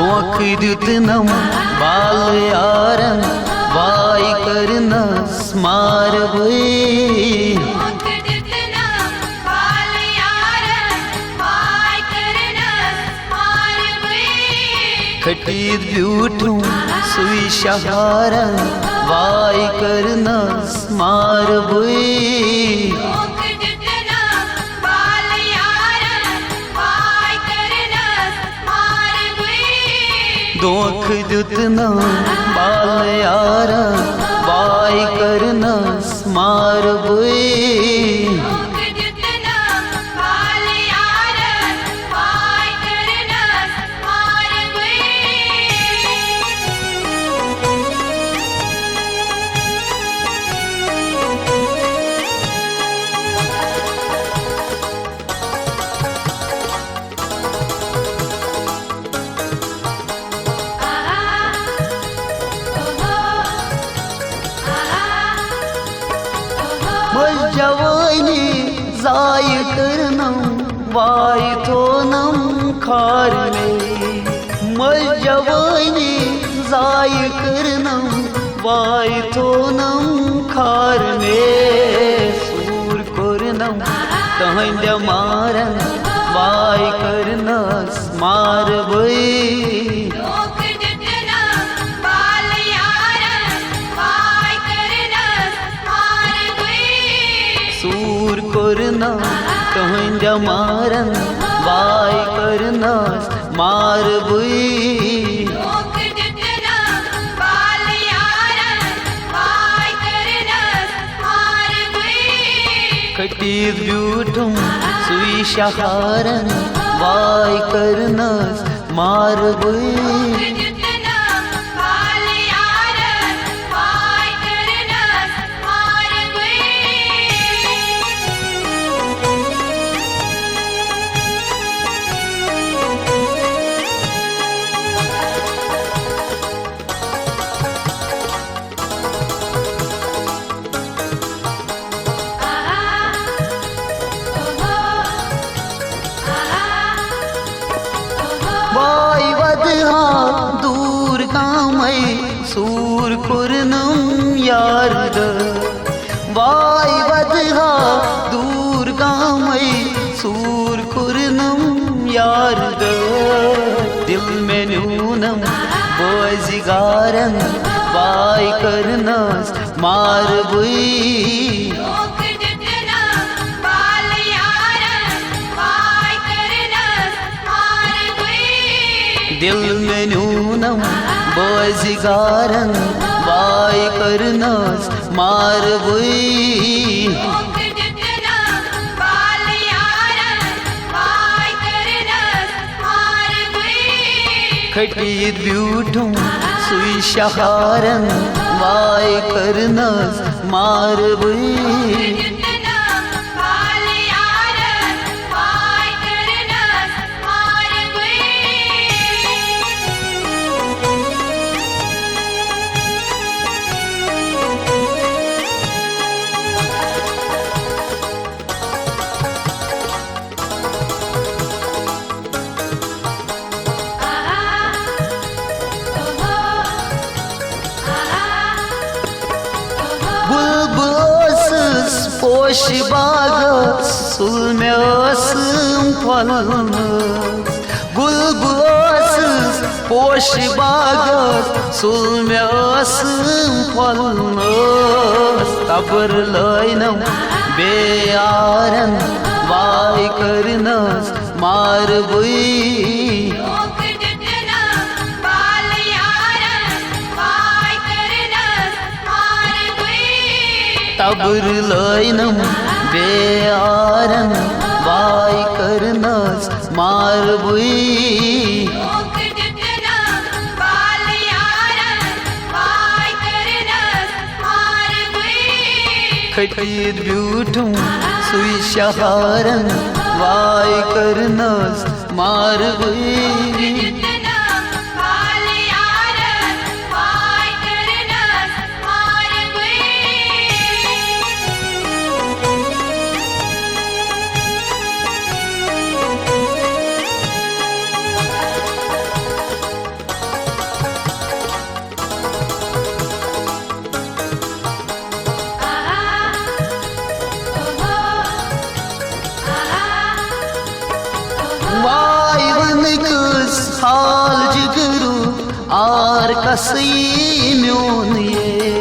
दोख दितनम बाल यारन वाई करना स्मार खटीर ब्यूठूं सुई शहारन वाई करना स्मार दोख दितना बाल यारन वाई करना स्मार जवानी जाय करना वाई तो नम खार में मल जवानी जाय करना वाई तो नम खार में सूर करनम तहंद मारन वाई करना स्मार सूर करना तहंद मारन वाई करना मार खटीर ब्यूठूं सुई शहारन वाई करना मार वाई वदहा दूर कामई सूर करनम यार वाई वदहा दूर कामई सूर करनम यार दिल में नूनम बोजिगारन वाई करना मार दिल में नूनम बोजिगारन वाई करना मार खटीर ब्यूठूं सुई शहारन वाई करना मार पोश बाग सुल में असम फल गुलबोस पोश बाग सुल में असम फल तबर लैनम बेयारन वाई करना मार तबर लैनम बेयारन वाई करना मार खटीर ब्यूठूं सुई शहारन वाई करना मार कसई म्योन ये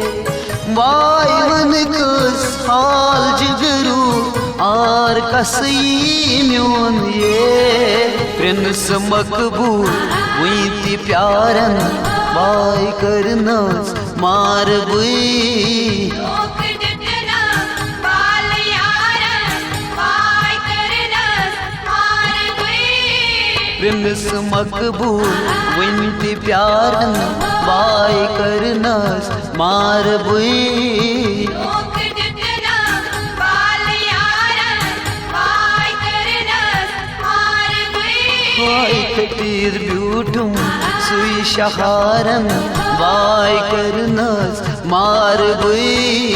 वाय वन कस हाल जिगरू आर कसई म्योन ये प्रिंस मकबूल वही प्यारन वाय करनस मार बुई प्रिंस मकबूल वही प्यारन वाय करनस मार बुई खतीर ब्यूटुम सुई शहारन वाय करनस मार बुई